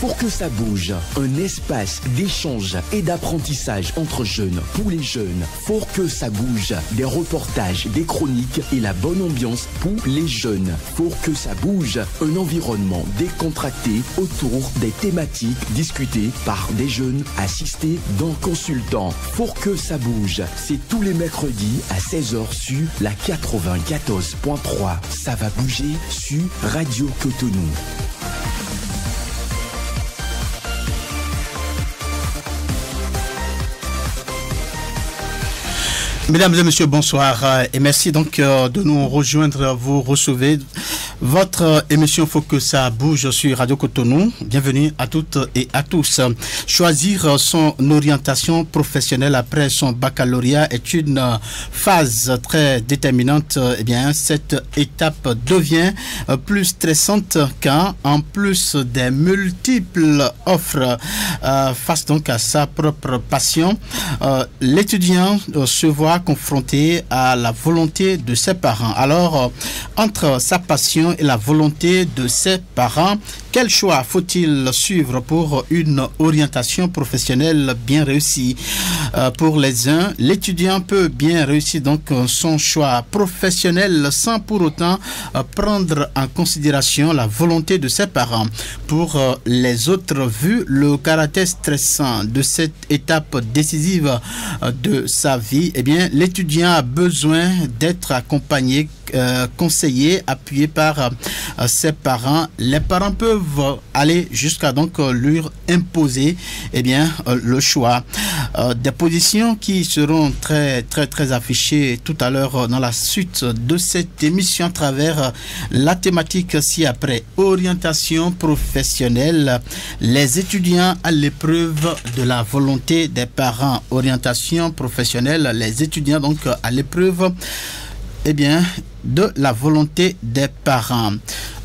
Pour que ça bouge, un espace d'échange et d'apprentissage entre jeunes, pour les jeunes. Pour que ça bouge, des reportages, des chroniques et la bonne ambiance pour les jeunes. Pour que ça bouge, un environnement décontracté autour des thématiques discutées par des jeunes assistés d'un consultant. Pour que ça bouge, c'est tous les mercredis à 16h sur la 94.3. Ça va bouger sur Radio Cotonou. Mesdames et messieurs, bonsoir et merci donc de nous rejoindre. Vous recevez votre émission Faut que ça bouge sur Radio Cotonou. Bienvenue à toutes et à tous. Choisir son orientation professionnelle après son baccalauréat est une phase très déterminante. Eh bien, cette étape devient plus stressante quand, en plus des multiples offres face donc à sa propre passion, l'étudiant se voit confronté à la volonté de ses parents. Alors, entre sa passion et la volonté de ses parents, quel choix faut-il suivre pour une orientation professionnelle bien réussie? Pour les uns, l'étudiant peut bien réussir donc son choix professionnel sans pour autant prendre en considération la volonté de ses parents. Pour les autres, vu le caractère stressant de cette étape décisive de sa vie, eh bien, l'étudiant a besoin d'être accompagné, conseillé, appuyé par ses parents. Les parents peuvent aller jusqu'à donc lui imposer le choix. Des positions qui seront très affichées tout à l'heure dans la suite de cette émission à travers la thématique ci-après. Orientation professionnelle, les étudiants à l'épreuve de la volonté des parents. Orientation professionnelle, les étudiants donc à l'épreuve de la volonté des parents.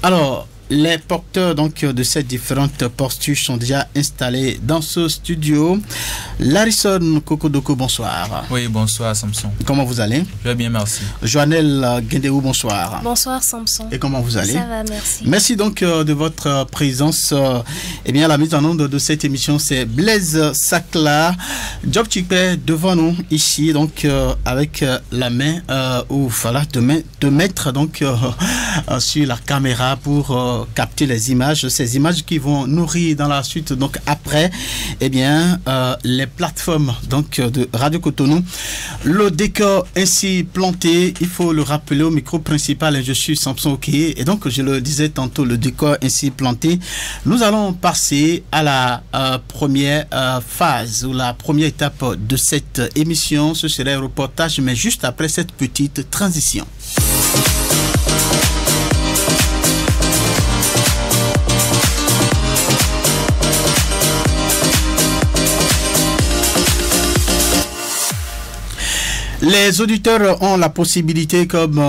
Alors, les porteurs donc de ces différentes postures sont déjà installés dans ce studio. Larison Kokodoko, bonsoir. Oui, bonsoir Samson. Comment vous allez? Je vais bien, merci. Joannelle Guendéou, bonsoir. Bonsoir Samson. Et comment vous allez? Ça va, merci. Merci donc de votre présence. La mise en onde de cette émission, c'est Blaise Sakla. Job Chipé devant nous ici, donc avec la main de mettre donc sur la caméra pour capter les images, ces images qui vont nourrir dans la suite donc après les plateformes donc de Radio Cotonou. Le décor ainsi planté, il faut le rappeler au micro principal, je suis Samson Oké et donc je le disais tantôt, le décor ainsi planté, nous allons passer à la première phase ou la première étape de cette émission. Ce serait un reportage, mais juste après cette petite transition. Les auditeurs ont la possibilité, comme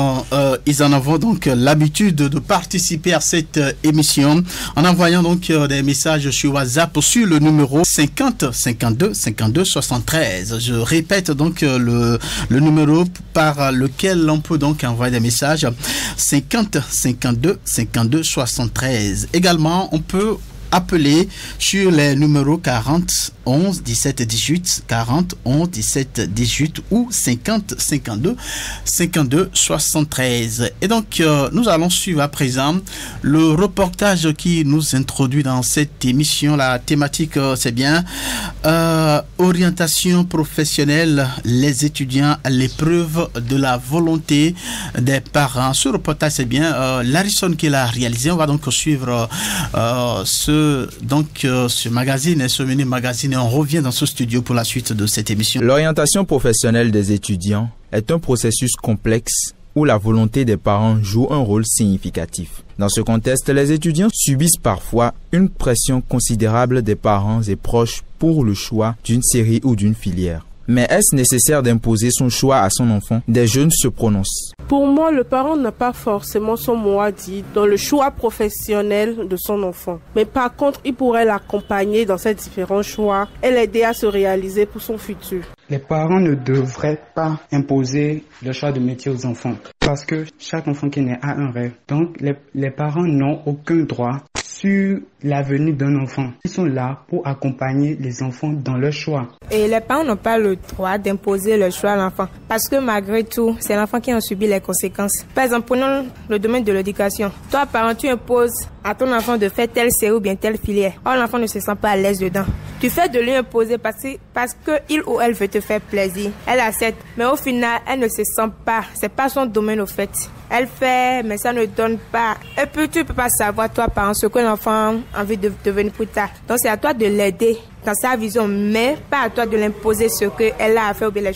ils en ont donc l'habitude, de participer à cette émission en envoyant donc des messages sur WhatsApp sur le numéro 50 52 52 73. Je répète donc le numéro par lequel on peut donc envoyer des messages, 50 52 52 73. Également, on peut appeler sur les numéros 40 11 17 18, 40 11 17 18 ou 50 52 52 73. Et donc nous allons suivre à présent le reportage qui nous introduit dans cette émission. La thématique c'est bien orientation professionnelle, les étudiants à l'épreuve de la volonté des parents. Ce reportage c'est bien Larison qui l'a réalisé. On va donc suivre ce magazine, ce mini magazine, et on revient dans ce studio pour la suite de cette émission. L'orientation professionnelle des étudiants est un processus complexe où la volonté des parents joue un rôle significatif. Dans ce contexte, les étudiants subissent parfois une pression considérable des parents et proches pour le choix d'une série ou d'une filière. Mais est-ce nécessaire d'imposer son choix à son enfant? Des jeunes se prononcent. Pour moi, le parent n'a pas forcément son mot à dire dans le choix professionnel de son enfant. Mais par contre, il pourrait l'accompagner dans ses différents choix et l'aider à se réaliser pour son futur. Les parents ne devraient pas imposer le choix de métier aux enfants parce que chaque enfant qui naît a un rêve. Donc, les parents n'ont aucun droit sur l'avenir d'un enfant. Ils sont là pour accompagner les enfants dans leur choix. Et les parents n'ont pas le droit d'imposer le choix à l'enfant parce que malgré tout, c'est l'enfant qui en subit les conséquences. Par exemple, prenons le domaine de l'éducation. Toi, parent, tu imposes à ton enfant de faire telle série ou bien telle filière. Or, l'enfant ne se sent pas à l'aise dedans. Tu fais de lui imposer parce que il ou elle veut te faire plaisir. Elle accepte, mais au final, elle ne se sent pas. C'est pas son domaine au fait. Elle fait, mais ça ne donne pas. Et puis, tu peux pas savoir, toi, parent, ce que l'enfant a envie de devenir plus tard. Donc, c'est à toi de l'aider dans sa vision, mais pas à toi de l'imposer ce qu'elle a à faire ou bien les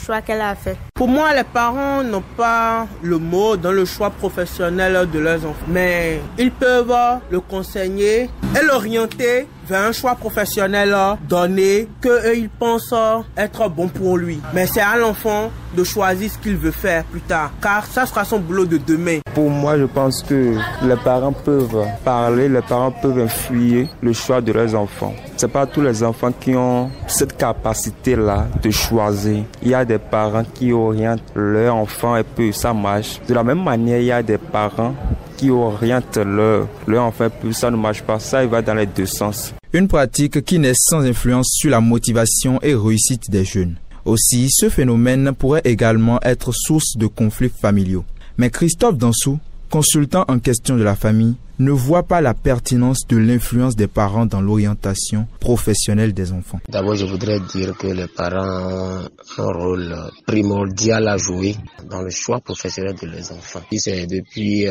choix qu'elle a à faire. Pour moi, les parents n'ont pas le mot dans le choix professionnel de leurs enfants, mais ils peuvent le conseiller et l'orienter vers un choix professionnel donné qu'eux ils pensent être bon pour lui. Mais c'est à l'enfant de choisir ce qu'il veut faire plus tard, car ça sera son boulot de demain. Pour moi, je pense que les parents peuvent parler, les parents peuvent influer le choix de leurs enfants. C'est pas tous les enfants qui ont cette capacité-là de choisir. Il y a des parents qui orientent leur enfant et puis ça marche. De la même manière, il y a des parents qui orientent leur enfant et puis ça ne marche pas. Ça, il va dans les deux sens. Une pratique qui n'est sans influence sur la motivation et réussite des jeunes. Aussi, ce phénomène pourrait également être source de conflits familiaux. Mais Christophe Dansou, consultant en question de la famille, ne voit pas la pertinence de l'influence des parents dans l'orientation professionnelle des enfants. D'abord, je voudrais dire que les parents ont un rôle primordial à jouer dans le choix professionnel de leurs enfants. C'est depuis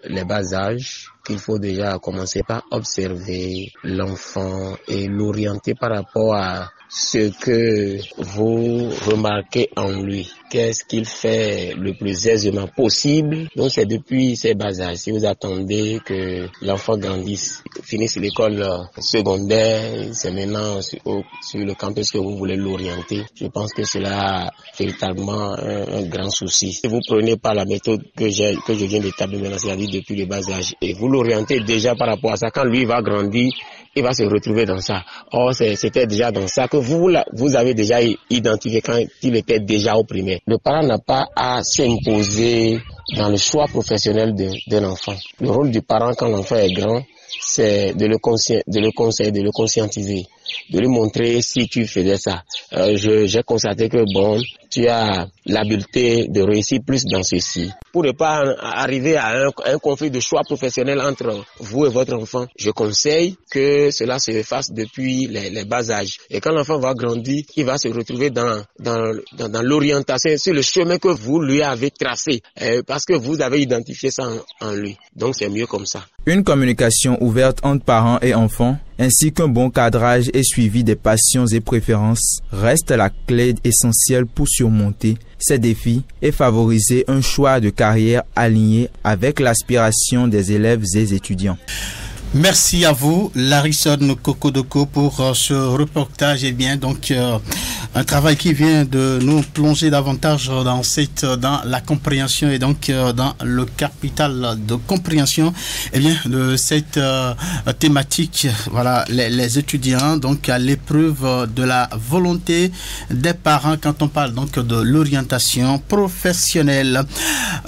les bas âges qu'il faut déjà commencer par observer l'enfant et l'orienter par rapport à ce que vous remarquez en lui. Qu'est-ce qu'il fait le plus aisément possible. Donc c'est depuis ces bas âges. Si vous attendez que l'enfant grandisse, finisse l'école secondaire, c'est maintenant sur le campus que vous voulez l'orienter. Je pense que cela a véritablement un grand souci. Si vous prenez pas la méthode que je viens d'établir maintenant, c'est-à-dire depuis le bas âge, et vous l'orientez déjà par rapport à ça, quand lui va grandir, il va se retrouver dans ça. Or, c'était déjà dans ça que vous avez déjà identifié quand il était déjà au primaire. Le parent n'a pas à s'imposer dans le choix professionnel de l'enfant. Le rôle du parent quand l'enfant est grand, c'est de le conseiller, de le conscientiser, de lui montrer si tu faisais ça. J'ai constaté que tu as l'habileté de réussir plus dans ceci. Pour ne pas arriver à un conflit de choix professionnel entre vous et votre enfant, je conseille que cela se fasse depuis les bas âges. Et quand l'enfant va grandir, il va se retrouver dans l'orientation, sur le chemin que vous lui avez tracé, parce que vous avez identifié ça en lui. Donc c'est mieux comme ça. Une communication ouverte entre parents et enfants, ainsi qu'un bon cadrage et suivi des passions et préférences, reste la clé essentielle pour surmonter ces défis et favoriser un choix de carrière aligné avec l'aspiration des élèves et étudiants. Merci à vous, Larison Kokodoko, pour ce reportage. Et bien, donc, un travail qui vient de nous plonger davantage dans la compréhension et donc dans le capital de compréhension, et bien, de cette thématique. Voilà, les étudiants, donc, à l'épreuve de la volonté des parents quand on parle donc de l'orientation professionnelle.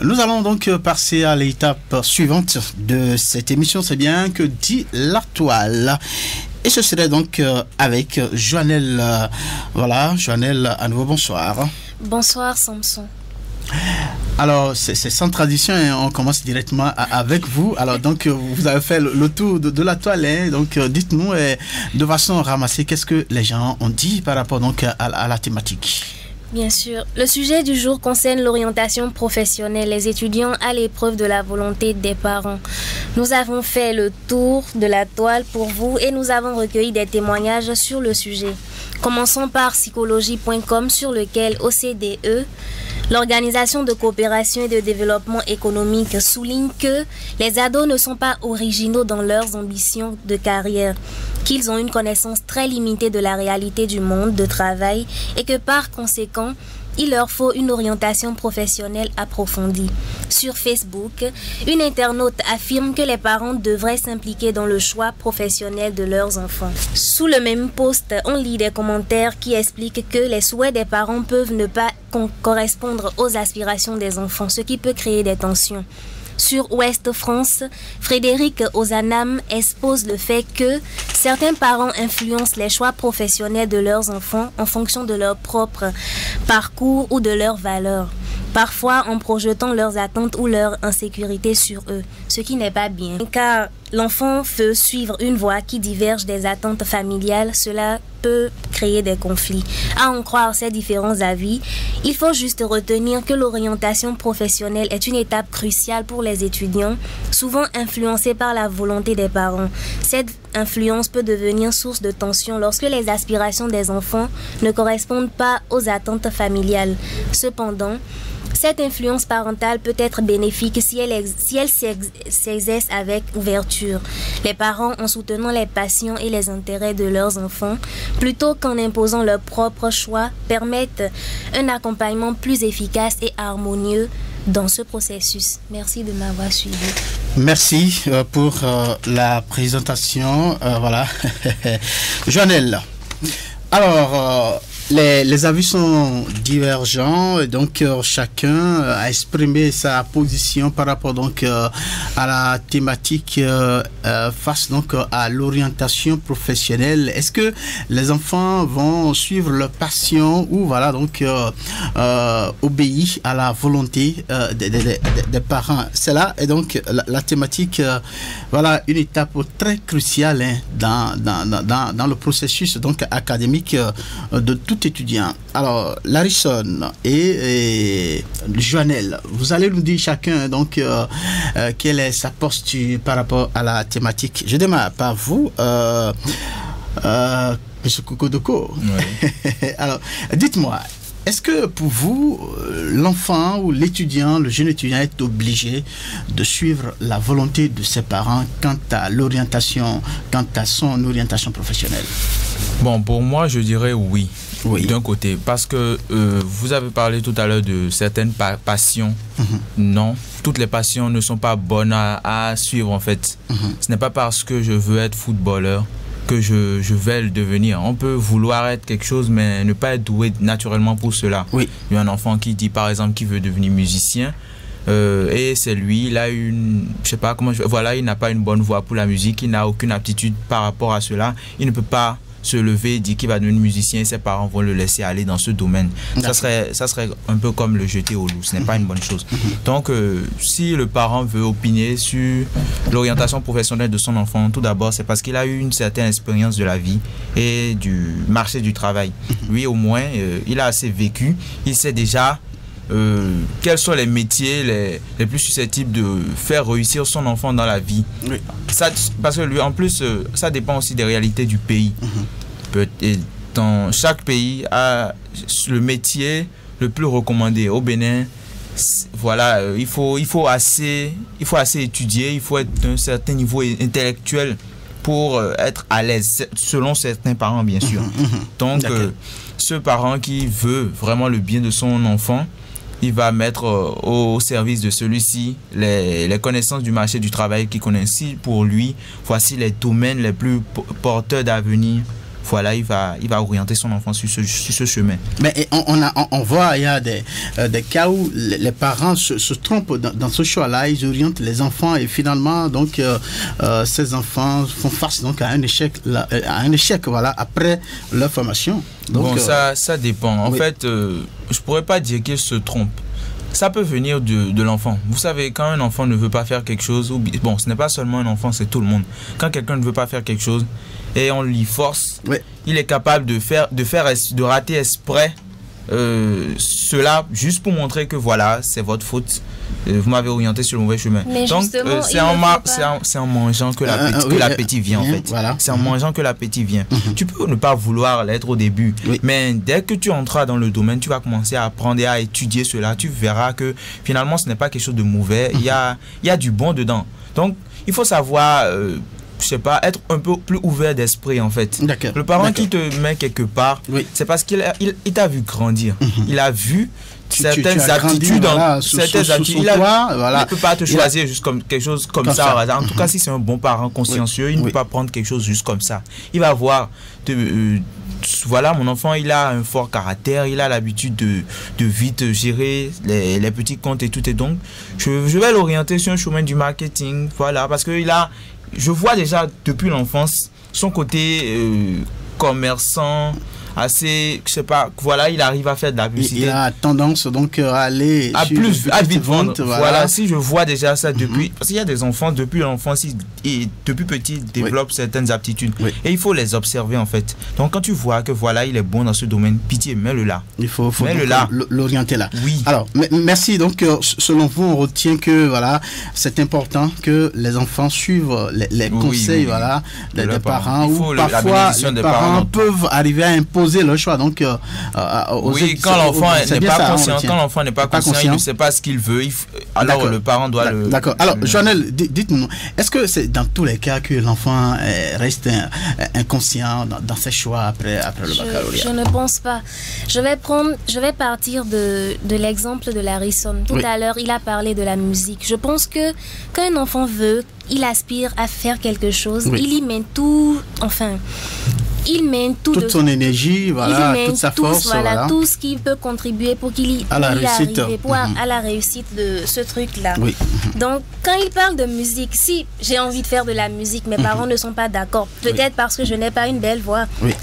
Nous allons donc passer à l'étape suivante de cette émission. C'est bien que dit la toile. Et ce serait donc avec Joannelle. Voilà, Joannelle, à nouveau, bonsoir. Bonsoir, Samson. Alors, c'est sans tradition, hein, on commence directement avec vous. Alors, donc, vous avez fait le tour de la toile. Hein, donc, dites-nous, de façon ramassée, qu'est-ce que les gens ont dit par rapport donc à la thématique? Bien sûr. Le sujet du jour concerne l'orientation professionnelle, les étudiants à l'épreuve de la volonté des parents. Nous avons fait le tour de la toile pour vous et nous avons recueilli des témoignages sur le sujet. Commençons par psychologie.com sur lequel OCDE, l'Organisation de coopération et de développement économique, souligne que les ados ne sont pas originaux dans leurs ambitions de carrière, qu'ils ont une connaissance très limitée de la réalité du monde de travail et que par conséquent, il leur faut une orientation professionnelle approfondie. Sur Facebook, une internaute affirme que les parents devraient s'impliquer dans le choix professionnel de leurs enfants. Sous le même post, on lit des commentaires qui expliquent que les souhaits des parents peuvent ne pas correspondre aux aspirations des enfants, ce qui peut créer des tensions. Sur Ouest France, Frédéric Ozanam expose le fait que certains parents influencent les choix professionnels de leurs enfants en fonction de leur propre parcours ou de leurs valeurs, parfois en projetant leurs attentes ou leur insécurité sur eux, ce qui n'est pas bien, car l'enfant veut suivre une voie qui diverge des attentes familiales. Cela peut créer des conflits. À en croire ces différents avis, il faut juste retenir que l'orientation professionnelle est une étape cruciale pour les étudiants, souvent influencée par la volonté des parents. Cette influence peut devenir source de tension lorsque les aspirations des enfants ne correspondent pas aux attentes familiales. Cependant, cette influence parentale peut être bénéfique si elle s'exerce avec ouverture. Les parents, en soutenant les passions et les intérêts de leurs enfants, plutôt qu'en imposant leurs propres choix, permettent un accompagnement plus efficace et harmonieux dans ce processus. Merci de m'avoir suivi. Merci pour la présentation. Voilà. Joannelle. Alors, les avis sont divergents, et donc chacun a exprimé sa position par rapport donc à la thématique face donc à l'orientation professionnelle. Est-ce que les enfants vont suivre leur passion ou voilà donc obéir à la volonté des parents? C'est là et donc la thématique voilà une étape très cruciale dans le processus donc académique de tout étudiant. Alors, Larison et Joannelle, vous allez nous dire chacun donc quelle est sa posture par rapport à la thématique. Je démarre par vous, M. Kokodoko. Oui. Alors, dites-moi, est-ce que pour vous, l'enfant ou l'étudiant, le jeune étudiant est obligé de suivre la volonté de ses parents quant à l'orientation, quant à son orientation professionnelle? Bon, pour moi, je dirais oui. Oui. D'un côté, parce que vous avez parlé tout à l'heure de certaines passions. Non, toutes les passions ne sont pas bonnes à suivre en fait. Ce n'est pas parce que je veux être footballeur que je vais le devenir. On peut vouloir être quelque chose mais ne pas être doué naturellement pour cela. Oui. Il y a un enfant qui dit par exemple qu'il veut devenir musicien. Et c'est lui, il a une, je sais pas comment, voilà, il n'a pas une bonne voix pour la musique, il n'a aucune aptitude par rapport à cela, il ne peut pas se lever et dire qu'il va devenir musicien et ses parents vont le laisser aller dans ce domaine. Ça serait un peu comme le jeter au loup, ce n'est pas une bonne chose. Donc si le parent veut opiner sur l'orientation professionnelle de son enfant, tout d'abord c'est parce qu'il a eu une certaine expérience de la vie et du marché du travail. Lui au moins il a assez vécu, il sait déjà quels sont les métiers les plus susceptibles de faire réussir son enfant dans la vie. Oui. Ça, parce que lui, en plus, ça dépend aussi des réalités du pays. Dans chaque pays a le métier le plus recommandé. Au Bénin, voilà, il faut assez étudier, il faut être d'un certain niveau intellectuel pour être à l'aise, selon certains parents, bien sûr. Donc, ce parent qui veut vraiment le bien de son enfant, il va mettre au service de celui-ci les connaissances du marché du travail qu'il connaît. Si pour lui, voici les domaines les plus porteurs d'avenir, voilà, il va orienter son enfant sur ce chemin. Mais on voit, il y a des cas où les parents se trompent dans ce choix-là, ils orientent les enfants et finalement, donc, ces enfants font face donc, à un échec voilà, après leur formation. Donc, bon, ça dépend. En fait, je pourrais pas dire qu'il se trompe. Ça peut venir de l'enfant. Vous savez, quand un enfant ne veut pas faire quelque chose, bon, ce n'est pas seulement un enfant, c'est tout le monde. Quand quelqu'un ne veut pas faire quelque chose et on l'y force, il est capable de rater exprès cela juste pour montrer que voilà, c'est votre faute. Vous m'avez orienté sur le mauvais chemin. Mais donc, c'est en mangeant que l'appétit vient, en fait. Voilà. C'est en mangeant que l'appétit vient. Tu peux ne pas vouloir l'être au début, mais dès que tu entreras dans le domaine, tu vas commencer à apprendre et à étudier cela. Tu verras que finalement, ce n'est pas quelque chose de mauvais. Il y a du bon dedans. Donc, il faut savoir... je sais pas, être un peu plus ouvert d'esprit en fait. Le parent qui te met quelque part, c'est parce qu'il t'a vu grandir. Il a vu certaines aptitudes, il ne peut pas te choisir juste comme quelque chose comme ça. En tout cas, si c'est un bon parent consciencieux, il ne peut pas prendre quelque chose juste comme ça. Il va voir, voilà, mon enfant, il a un fort caractère, il a l'habitude de vite gérer les petits comptes et tout. Et donc, je vais l'orienter sur un chemin du marketing, voilà, parce que je vois déjà depuis l'enfance son côté commerçant, assez, je sais pas, voilà, il arrive à faire de la publicité. Il a tendance donc à aller à vite vendre. Voilà, si je vois déjà ça depuis, parce qu'il y a des enfants depuis l'enfance et depuis petit développent certaines aptitudes et il faut les observer en fait. Donc quand tu vois que voilà, il est bon dans ce domaine, pitié, mets-le là. Il faut l'orienter là. Oui. Alors, merci. Donc selon vous, on retient que voilà, c'est important que les enfants suivent les conseils voilà des parents, ou parfois les parents peuvent arriver à imposer le choix. Donc quand l'enfant n'est pas conscient, il ne sait pas ce qu'il veut, alors le parent doit le... D'accord. Alors Joannelle, dites-nous, est-ce que c'est dans tous les cas que l'enfant reste inconscient dans ses choix après le baccalauréat? Je ne pense pas. Je vais partir de l'exemple de Larison. Tout à l'heure, il a parlé de la musique. Je pense que quand un enfant veut, il aspire à faire quelque chose, il y met tout, il met toute son énergie, voilà, toute sa force, voilà, tout ce qui peut contribuer pour qu'il y arrive, à la réussite de ce truc-là. Oui. Donc, quand il parle de musique, si j'ai envie de faire de la musique, mes parents ne sont pas d'accord. Peut-être parce que je n'ai pas une belle voix. Oui.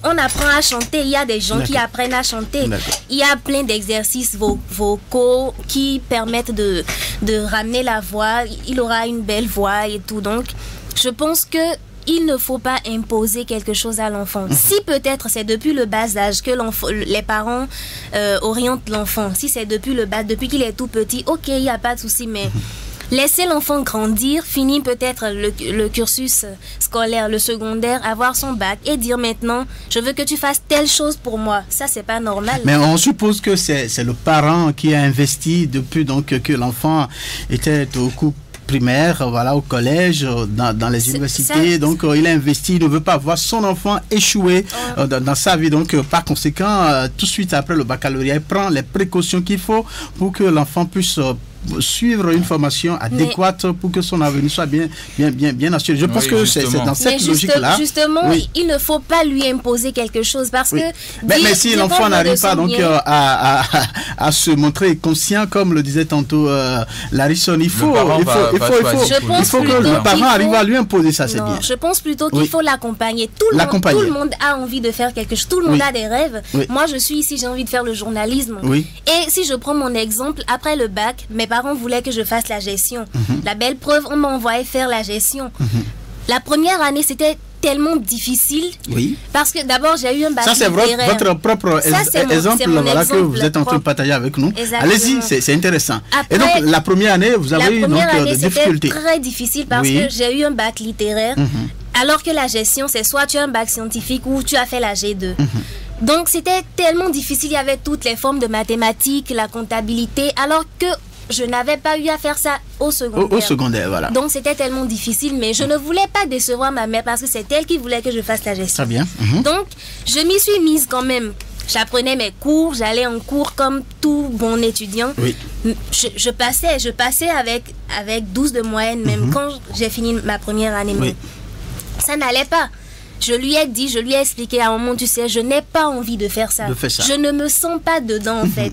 On apprend à chanter, il y a des gens qui apprennent à chanter. Il y a plein d'exercices vocaux qui permettent de ramener la voix. Il aura une belle voix et tout. Donc, je pense que il ne faut pas imposer quelque chose à l'enfant. Si peut-être c'est depuis le bas âge que les parents orientent l'enfant, si c'est depuis qu'il est tout petit, ok, il n'y a pas de souci, mais laisser l'enfant grandir, finir peut-être le cursus scolaire, le secondaire, avoir son bac et dire maintenant, je veux que tu fasses telle chose pour moi. Ça, c'est pas normal. Mais on suppose que c'est le parent qui a investi depuis donc que l'enfant était au coup primaire, voilà, au collège, dans les universités. Donc, il a investi, il ne veut pas voir son enfant échouer dans sa vie. Donc, par conséquent, tout de suite après le baccalauréat, il prend les précautions qu'il faut pour que l'enfant puisse suivre une formation adéquate pour que son avenir soit bien assuré. Je pense que c'est dans cette logique-là. Justement, il ne faut pas lui imposer quelque chose parce que... Mais si l'enfant n'arrive pas donc à se montrer conscient, comme le disait tantôt Larison, il faut que le parent arrive à lui imposer ça, c'est bien. Je pense plutôt qu'il faut l'accompagner. Tout le monde a envie de faire quelque chose. Tout le monde a des rêves. Moi, je suis ici, j'ai envie de faire le journalisme. Et si je prends mon exemple, après le bac, mes parents voulaient que je fasse la gestion. La belle preuve, on m'a envoyé faire la gestion. La première année, c'était tellement difficile. Parce que d'abord, j'ai eu un bac littéraire. Ça, c'est votre propre exemple que vous êtes en train de partager avec nous. Allez-y, c'est intéressant. Après, et donc, la première année, vous avez eu des difficultés. C'était très difficile parce que j'ai eu un bac littéraire. Alors que la gestion, c'est soit tu as un bac scientifique ou tu as fait la G2. Donc, c'était tellement difficile. Il y avait toutes les formes de mathématiques, la comptabilité, alors que je n'avais pas eu à faire ça au secondaire. Au secondaire, voilà. Donc, c'était tellement difficile, mais je ne voulais pas décevoir ma mère parce que c'est elle qui voulait que je fasse la gestion. Très bien. Donc, je m'y suis mise quand même. J'apprenais mes cours, j'allais en cours comme tout bon étudiant. Je passais avec 12 de moyenne, même quand j'ai fini ma première année. Ça n'allait pas. Je lui ai expliqué à un moment, tu sais, je n'ai pas envie de faire ça. Je ne me sens pas dedans, en fait.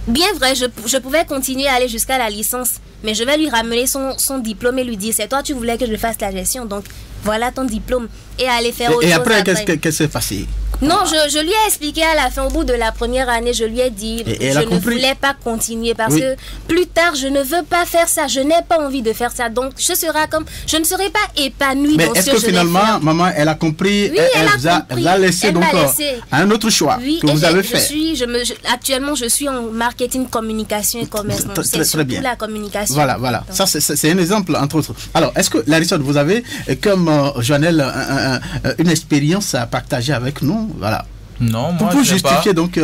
Bien vrai, je pouvais continuer à aller jusqu'à la licence, mais je vais lui ramener son diplôme et lui dire, c'est toi, tu voulais que je fasse la gestion, donc voilà ton diplôme. Et aller faire autre chose. Et après, qu'est-ce qui s'est passé? Non, je lui ai expliqué à la fin, au bout de la première année, je lui ai dit, je ne voulais pas continuer parce que plus tard, je ne veux pas faire ça, je n'ai pas envie de faire ça. Donc, je ne serai pas épanouie dans ce que je vais faire. Mais est-ce que finalement, maman, elle a compris, elle vous a laissé donc un autre choix que vous avez fait? Actuellement, je suis en marketing, communication et commerce. C'est surtout la communication. Voilà. Ça, c'est un exemple, entre autres. Alors, est-ce que, Larison, vous avez, comme Joannelle, une expérience à partager avec nous? Voilà. Non, moi, pour justifier donc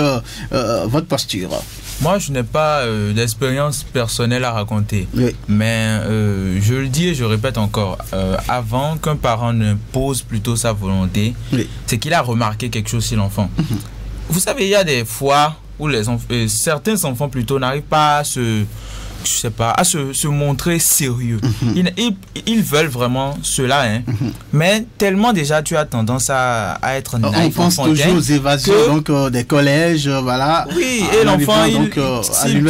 votre posture. Moi, je n'ai pas d'expérience personnelle à raconter. Mais je le dis et je répète encore, avant qu'un parent ne pose plutôt sa volonté, c'est qu'il a remarqué quelque chose chez l'enfant. Vous savez, il y a des fois où certains enfants plutôt n'arrivent pas à se montrer sérieux. Ils veulent vraiment cela, hein. Mais tellement déjà tu as tendance à être naïf. On pense toujours aux évasions des collèges, voilà. Oui, et l'enfant,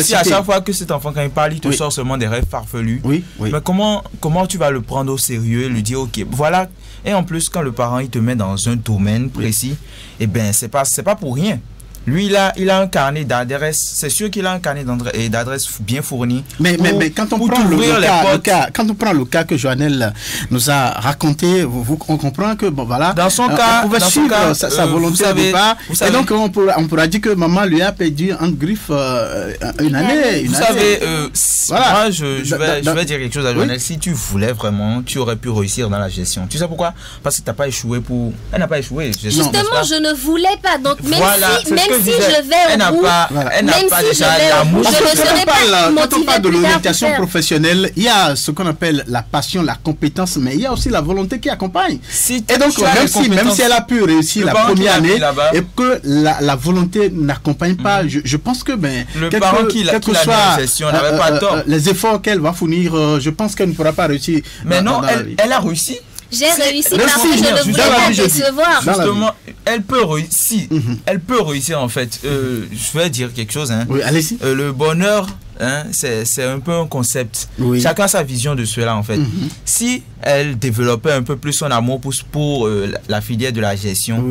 si à chaque fois que cet enfant, quand il parle, il te sort seulement des rêves farfelus. Oui. Mais comment tu vas le prendre au sérieux, lui dire, ok, voilà. Et en plus, quand le parent, il te met dans un domaine précis, eh bien, c'est pas pour rien. Lui, il a un carnet d'adresses. C'est sûr qu'il a un carnet d'adresses bien fourni. Mais quand on prend le cas que Joannelle nous a raconté, on comprend que dans son cas, on pouvait suivre sa volonté de départ. Et donc on pourra dire que maman lui a perdu en griffe une année. Vous savez, moi je vais dire quelque chose à Joannelle. Si tu voulais vraiment, tu aurais pu réussir dans la gestion. Tu sais pourquoi? Parce que tu n'as pas échoué elle n'a pas échoué. Justement, je ne voulais pas. Donc même si je vais elle n'a pas déjà l'amour. Quand on parle de l'orientation professionnelle, il y a ce qu'on appelle la passion, la compétence, mais il y a aussi la volonté qui accompagne. Et donc, même si elle a pu réussir la première année et que la volonté n'accompagne pas, je pense que le parent qui l'a mis en gestion n'avait pas tort. Les efforts qu'elle va fournir, je pense qu'elle ne pourra pas réussir. Mais non, elle a réussi. J'ai réussi parce que je ne voulais pas décevoir. Justement, elle peut réussir. Elle peut réussir en fait. Je vais dire quelque chose. Hein. Oui, allez-y. Le bonheur, hein, c'est un peu un concept. Oui. Chacun a sa vision de cela en fait. Si elle développait un peu plus son amour pour la filière de la gestion,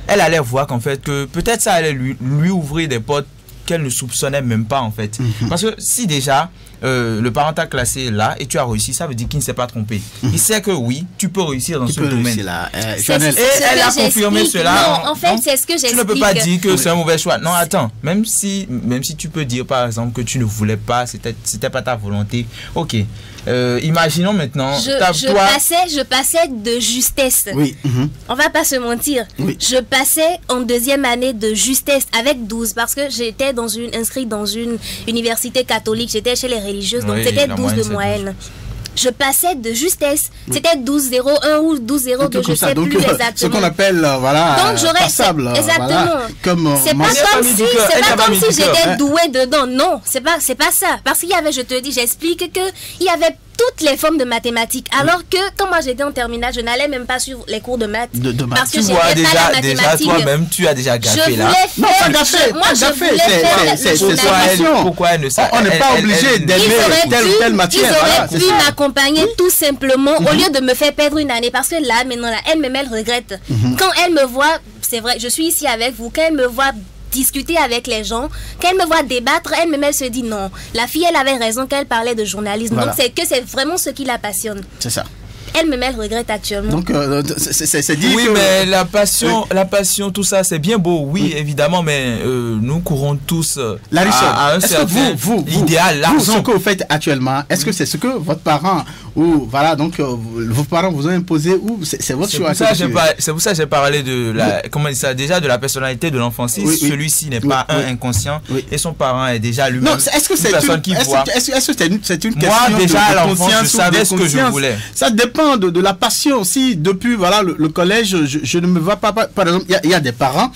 elle allait voir qu'en fait que peut-être ça allait lui ouvrir des portes qu'elle ne soupçonnait même pas en fait. Parce que si déjà le parent t'a classé là et tu as réussi, ça veut dire qu'il ne s'est pas trompé. Il sait que oui, tu peux réussir dans ce domaine. Et elle a confirmé cela. Non, en fait, c'est ce que j'explique. Tu ne peux pas dire que c'est un mauvais choix. Non, attends. Même si tu peux dire par exemple que tu ne voulais pas, c'était pas ta volonté. Ok. Imaginons maintenant. Je passais de justesse. Oui. On va pas se mentir. Oui. Je passais en deuxième année de justesse avec 12 parce que j'étais inscrite dans une université catholique. J'étais chez les religieuses, donc c'était 12 de moyenne. Je passais de justesse. C'était 12,01 ou 12,02, je ne sais plus exactement. Ce qu'on appelle, passable. Exactement. Voilà, c'est pas comme si j'étais douée dedans. Non, c'est pas ça. Parce qu'il y avait, je te dis, j'explique qu'il y avait toutes les formes de mathématiques. Alors que quand moi j'étais en terminale, je n'allais même pas suivre les cours de maths. Parce que tu vois déjà toi-même, tu as déjà gaffé là. Non, pas gaffé. Moi, je voulais faire pourquoi elle ne sait. On n'est pas obligé d'aimer telle ou telle matière. Ils auraient pu m'accompagner tout simplement au lieu de me faire perdre une année. Parce que là, maintenant, elle-même, elle regrette. Quand elle me voit, c'est vrai, je suis ici avec vous, quand elle me voit discuter avec les gens, quand elle me voit débattre, elle se dit non, la fille elle avait raison quand elle parlait de journalisme. Voilà. Donc c'est vraiment ce qui la passionne. C'est ça. Elle regrette actuellement. Donc c'est dit. Oui, mais la passion, tout ça, c'est bien beau, oui, évidemment, mais nous courons tous à un certain idéal. Ce que vous faites actuellement, est-ce que c'est ce que votre parent ou voilà donc vos parents vous ont imposé ou c'est votre choix? C'est pour ça que j'ai parlé de la déjà de la personnalité de l'enfant. Si celui-ci n'est pas un inconscient et son parent est déjà lui-même une personne qui voit. Est-ce que c'est une question? Moi déjà à l'enfance, je savais ce que je voulais. Ça dépend de la passion. Si depuis le collège, je ne me vois pas, par exemple, il y a des parents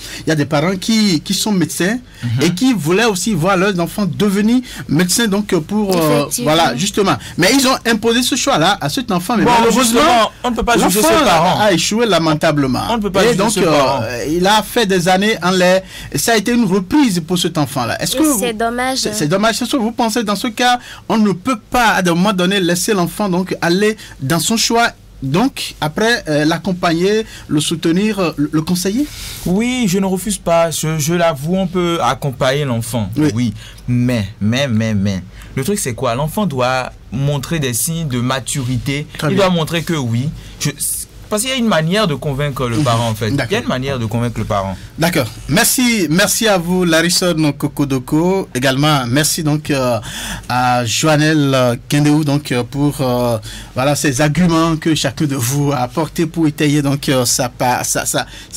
qui sont médecins et qui voulaient aussi voir leurs enfants devenir médecins, donc pour voilà justement. Mais ils ont imposé ce choix-là à cet enfant. Mais malheureusement, on ne peut pas juger ses parents. A échoué lamentablement. On ne peut pas juger ses parents. Il a fait des années en l'air. Ça a été une reprise pour cet enfant-là. Est-ce que c'est dommage? C'est dommage. C'est ce que vous pensez dans ce cas, on ne peut pas à un moment donné laisser l'enfant donc aller dans son choix. Donc, après, l'accompagner, le soutenir, le conseiller? Oui, je ne refuse pas. Je l'avoue, on peut accompagner l'enfant. Oui. Mais. Le truc, c'est quoi? L'enfant doit montrer des signes de maturité. Il doit montrer que oui. Parce qu'il y a une manière de convaincre le parent, en fait. Il y a une manière de convaincre le parent. D'accord. Merci à vous, Larissa Kokodoko. Également, merci donc à Joannelle Kendéou donc pour ces arguments que chacun de vous a apportés pour étayer donc sa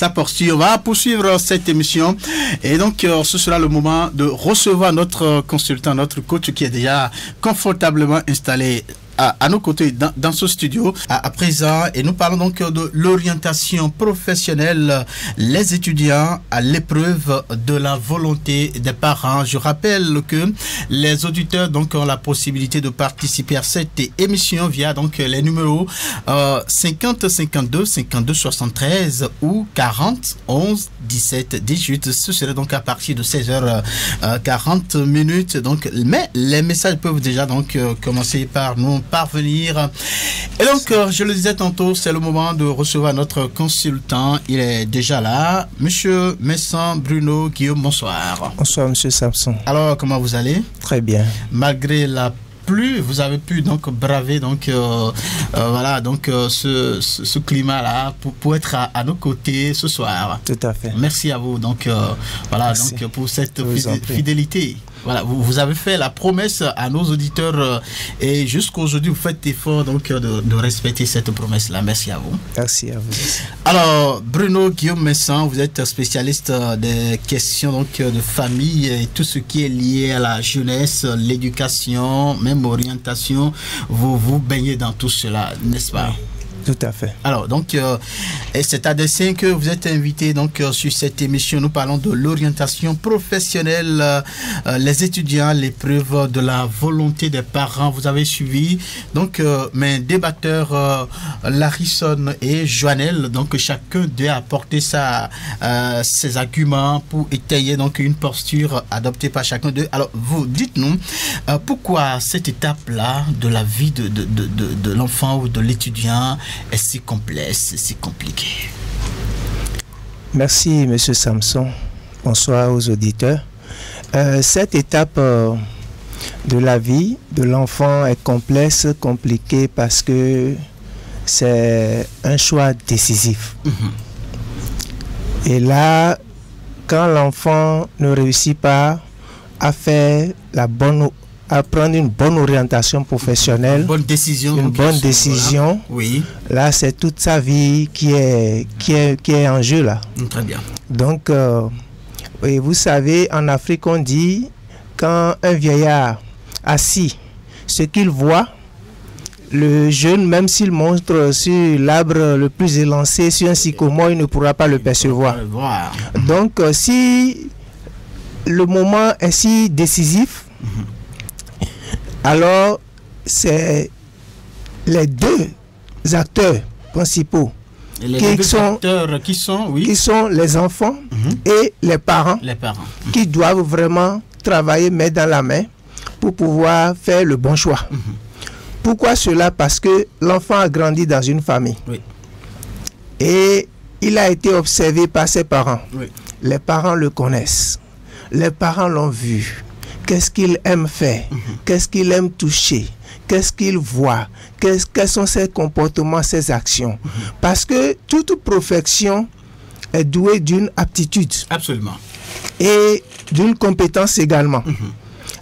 posture. On va poursuivre cette émission et donc ce sera le moment de recevoir notre consultant, notre coach qui est déjà confortablement installé à nos côtés dans ce studio à présent, et nous parlons donc de l'orientation professionnelle, les étudiants à l'épreuve de la volonté des parents. Je rappelle que les auditeurs donc ont la possibilité de participer à cette émission via donc les numéros 50 52 52 73 ou 40 11 17 18. Ce serait donc à partir de 16h40 minutes. Donc, mais les messages peuvent déjà donc commencer par nous parvenir. Et donc, je le disais tantôt, c'est le moment de recevoir notre consultant. Il est déjà là, Monsieur Messan Bruno Guillaume. Bonsoir. Bonsoir, Monsieur Samson. Alors, comment vous allez? Très bien. Malgré la pluie, vous avez pu donc braver donc voilà donc ce climat là pour être à nos côtés ce soir. Tout à fait. Merci à vous donc voilà. Merci. Donc pour cette fidélité. Voilà, vous avez fait la promesse à nos auditeurs et jusqu'aujourd'hui vous faites effort donc de respecter cette promesse là. Merci à vous. Merci à vous. Alors Bruno Guillaume Messan, vous êtes spécialiste des questions donc de famille et tout ce qui est lié à la jeunesse, l'éducation, même orientation. Vous baignez dans tout cela, n'est-ce pas? Oui. Tout à fait. Alors, donc, et c'est à dessein que vous êtes invité donc, sur cette émission. Nous parlons de l'orientation professionnelle, les étudiants, l'épreuve de la volonté des parents. Vous avez suivi donc mes débatteurs Larison et Joannel. Donc, chacun doit apporter ses arguments pour étayer donc une posture adoptée par chacun d'eux. Alors, vous dites-nous pourquoi cette étape-là de la vie de l'enfant ou de l'étudiant est si complexe, si compliqué. Merci, Monsieur Samson. Bonsoir aux auditeurs. Cette étape de la vie de l'enfant est complexe, compliquée parce que c'est un choix décisif. Et là, quand l'enfant ne réussit pas à faire à prendre une bonne orientation professionnelle, une bonne décision, oui. Là, c'est toute sa vie qui est en jeu là. Très bien. Donc, et vous savez, en Afrique, on dit quand un vieillard assis, ce qu'il voit, le jeune, même s'il montre sur l'arbre le plus élancé, sur un sycomore, il ne pourra pas le percevoir. Donc, si le moment est si décisif, alors c'est les deux acteurs principaux qui sont les enfants et les parents, qui doivent vraiment travailler main dans la main pour pouvoir faire le bon choix. Pourquoi cela? Parce que l'enfant a grandi dans une famille et il a été observé par ses parents. Les parents le connaissent, les parents l'ont vu. Qu'est-ce qu'il aime faire? Qu'est-ce qu'il aime toucher? Qu'est-ce qu'il voit? Quels sont ses comportements, ses actions? Parce que toute perfection est douée d'une aptitude. Absolument. Et d'une compétence également.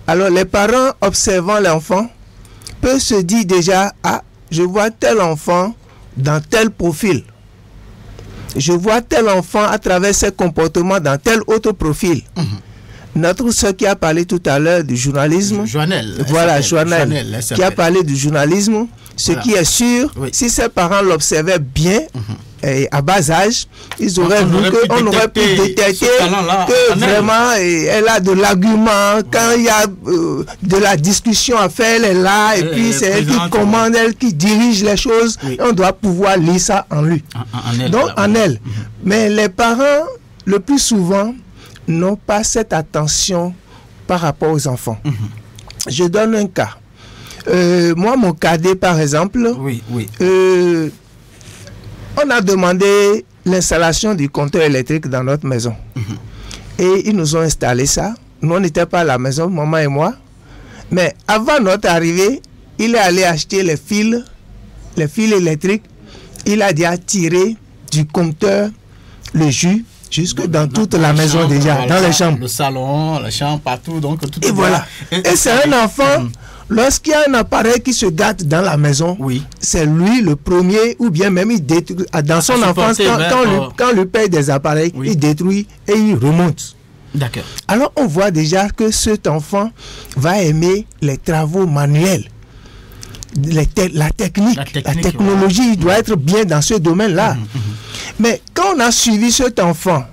Alors les parents observant l'enfant peuvent se dire déjà, ah, je vois tel enfant dans tel profil. Je vois tel enfant à travers ses comportements dans tel autre profil. Notre soeur qui a parlé tout à l'heure du journalisme, Joannel, qui a parlé du journalisme, ce qui est sûr, si ses parents l'observaient bien et à bas âge, on aurait pu détecter que vraiment elle a de l'argument. Quand il y a de la discussion à faire, elle est là et puis c'est elle qui commande, elle qui dirige les choses. Et on doit pouvoir lire ça en lui. En elle. Mais les parents, le plus souvent, n'ont pas cette attention par rapport aux enfants. Je donne un cas. Moi, mon cadet, par exemple, on a demandé l'installation du compteur électrique dans notre maison. Et ils nous ont installé ça. Nous, on n'était pas à la maison, maman et moi. Mais avant notre arrivée, il est allé acheter les fils électriques. Il a déjà tiré du compteur le jus jusque dans toute la maison déjà, dans les chambres. Le salon, la chambre, partout. Donc, tout et voilà. Et c'est un enfant, lorsqu'il y a un appareil qui se gâte dans la maison, c'est lui le premier, ou bien même il détruit. Dans son enfance, quand lui paye des appareils, il détruit et il remonte. D'accord. Alors on voit déjà que cet enfant va aimer les travaux manuels. la technologie doit être bien dans ce domaine-là. Mais quand on a suivi cet enfant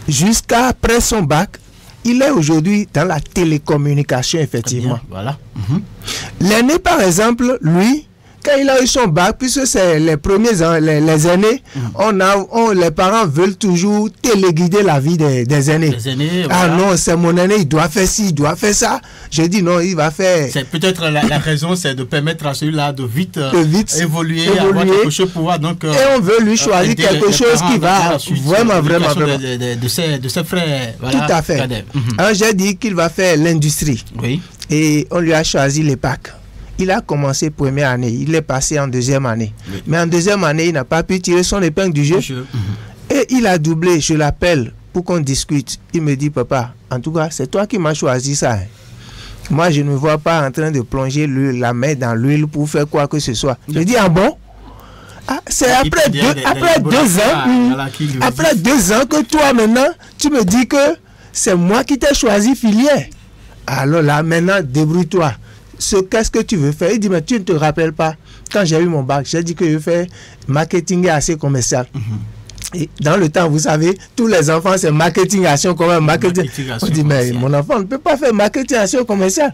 jusqu'après son bac, il est aujourd'hui dans la télécommunication, effectivement. Voilà. L'aîné, par exemple, lui, quand il a eu son bac, puisque c'est les premiers les aînés, les parents veulent toujours téléguider la vie des aînés. Ah non, c'est mon aîné, il doit faire ci, il doit faire ça. Je dis non, il va faire... C'est peut-être la raison, c'est de permettre à celui-là de vite évoluer, avoir quelque chose pour pouvoir donc... et on veut lui choisir quelque chose qui va vraiment de ses frères. Voilà, tout à fait. Alors j'ai dit qu'il va faire l'industrie. Oui. Et on lui a choisi les PAC. Il a commencé première année, il est passé en deuxième année. Oui. Mais en deuxième année, il n'a pas pu tirer son épingle du jeu. Et il a doublé, je l'appelle pour qu'on discute. Il me dit, papa, en tout cas, c'est toi qui m'as choisi ça. Moi, je ne me vois pas en train de plonger la main dans l'huile pour faire quoi que ce soit. Je dis, ah bon? Ah, c'est après 2 ans, après 2 ans que toi maintenant, tu me dis que c'est moi qui t'ai choisi filière. Alors là, maintenant, débrouille-toi. Qu'est-ce que tu veux faire? Il dit, mais tu ne te rappelles pas, quand j'ai eu mon bac, j'ai dit que je fais marketing et action commerciale. Et dans le temps, vous savez, tous les enfants, c'est marketing, action commerciale. On dit, mais mon enfant ne peut pas faire marketing, action commerciale.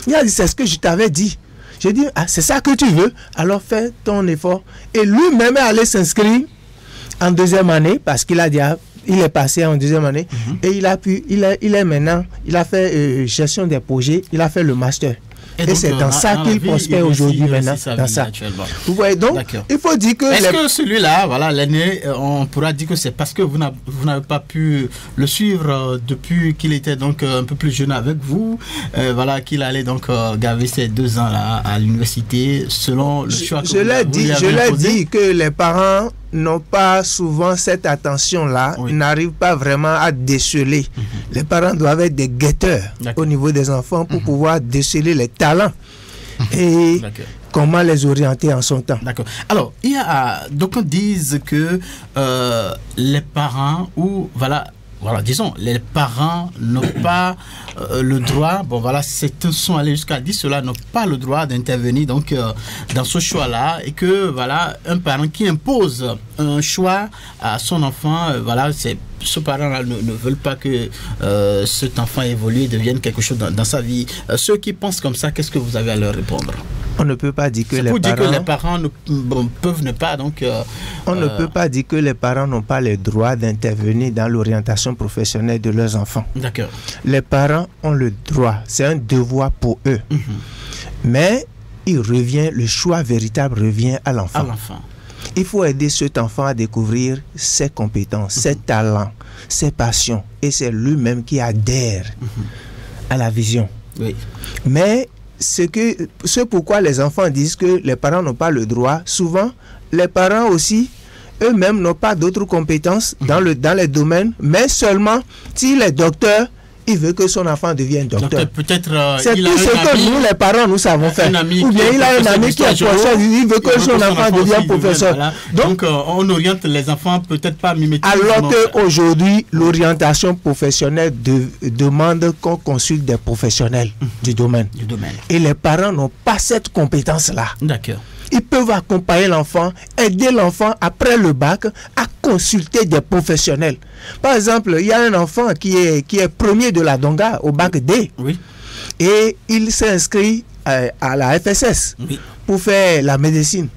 Il a dit, c'est ce que je t'avais dit. J'ai dit, ah, c'est ça que tu veux? Alors fais ton effort. Et lui-même est allé s'inscrire en deuxième année, parce qu'il a dit, il est passé en deuxième année, et il est maintenant, il a fait gestion des projets, il a fait le master. Et c'est dans ça qu'il prospère aujourd'hui maintenant. Dans ça. Vous voyez, donc, il faut dire que... Est-ce que celui-là, voilà, l'aîné, on pourra dire que c'est parce que vous n'avez pas pu le suivre depuis qu'il était donc un peu plus jeune avec vous, voilà, qu'il allait donc gaver ces 2 ans-là à l'université, selon le choix que je l'ai dit que les parents n'ont pas souvent cette attention-là, n'arrivent pas vraiment à déceler. Les parents doivent être des guetteurs au niveau des enfants pour pouvoir déceler les talents et comment les orienter en son temps. D'accord. Alors, il y a donc on dit que les parents ou voilà, disons, les parents n'ont pas le droit, bon voilà, certains sont allés jusqu'à dire cela, n'ont pas le droit d'intervenir donc dans ce choix-là, et que voilà, un parent qui impose un choix à son enfant, voilà, c'est ce parent-là ne veulent pas que cet enfant évolue et devienne quelque chose dans sa vie. Ceux qui pensent comme ça, qu'est-ce que vous avez à leur répondre? On ne peut pas dire que les parents peuvent ne pas donc... on ne peut pas dire que les parents n'ont pas le droit d'intervenir dans l'orientation professionnelle de leurs enfants. D'accord. Les parents ont le droit, c'est un devoir pour eux. Mais le choix véritable revient à l'enfant. Il faut aider cet enfant à découvrir ses compétences, ses talents, ses passions. Et c'est lui-même qui adhère à la vision. Oui. Mais ce pourquoi les enfants disent que les parents n'ont pas le droit, souvent, les parents aussi, eux-mêmes n'ont pas d'autres compétences dans les domaines, mais seulement s'il est docteur, il veut que son enfant devienne docteur. Peut-être c'est tout ce que nous, les parents, nous savons faire. Ou bien il a un ami qui est professeur, il veut que son enfant devienne professeur. Voilà. Donc, on oriente les enfants peut-être pas mimétiquement. Alors qu'aujourd'hui, l'orientation professionnelle demande qu'on consulte des professionnels du domaine. Et les parents n'ont pas cette compétence-là. D'accord. Ils peuvent accompagner l'enfant, aider l'enfant après le bac à consulter des professionnels. Par exemple, il y a un enfant qui est premier de la Donga au bac D. Oui. Et il s'est inscrit à la FSS pour faire la médecine.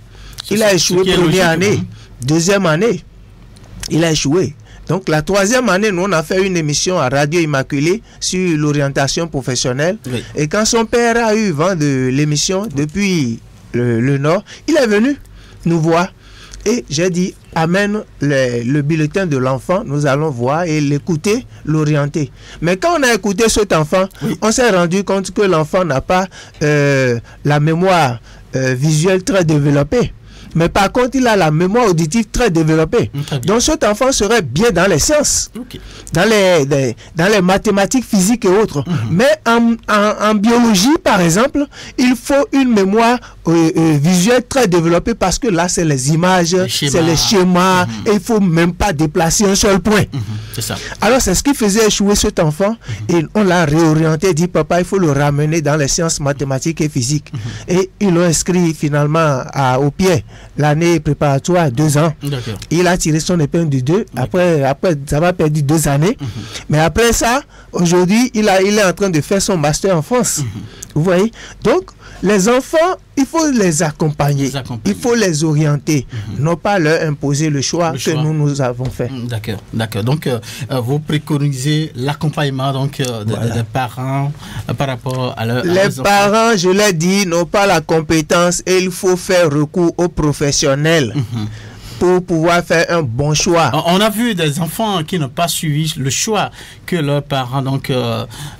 Il a échoué première année, deuxième année, il a échoué. Donc la troisième année, nous on a fait une émission à Radio Immaculée sur l'orientation professionnelle. Oui. Et quand son père a eu vent de l'émission depuis le Nord, il est venu nous voir et j'ai dit amène le bulletin de l'enfant, nous allons voir et l'écouter, l'orienter. Mais quand on a écouté cet enfant, on s'est rendu compte que l'enfant n'a pas la mémoire visuelle très développée. Mais par contre, il a la mémoire auditive très développée. Donc cet enfant serait bien dans les sciences, dans les mathématiques, physiques et autres. Mais en biologie, par exemple, il faut une mémoire visuel très développé parce que là, c'est les images, c'est les schémas, et il ne faut même pas déplacer un seul point. C'est ça. Alors, c'est ce qui faisait échouer cet enfant, et on l'a réorienté, dit papa, il faut le ramener dans les sciences mathématiques et physiques. Et ils l'ont inscrit finalement au pied, l'année préparatoire à 2 ans. Il a tiré son épingle du 2, après ça va perdu 2 années. Mais après ça, aujourd'hui, il est en train de faire son master en France. Vous voyez? Donc, les enfants, il faut les accompagner. Il faut les orienter, non pas leur imposer le choix que nous avons fait. D'accord. Donc, vous préconisez l'accompagnement des parents par rapport à leur... Les parents, je l'ai dit, n'ont pas la compétence et il faut faire recours aux professionnels. Pour pouvoir faire un bon choix. On a vu des enfants qui n'ont pas suivi le choix que leurs parents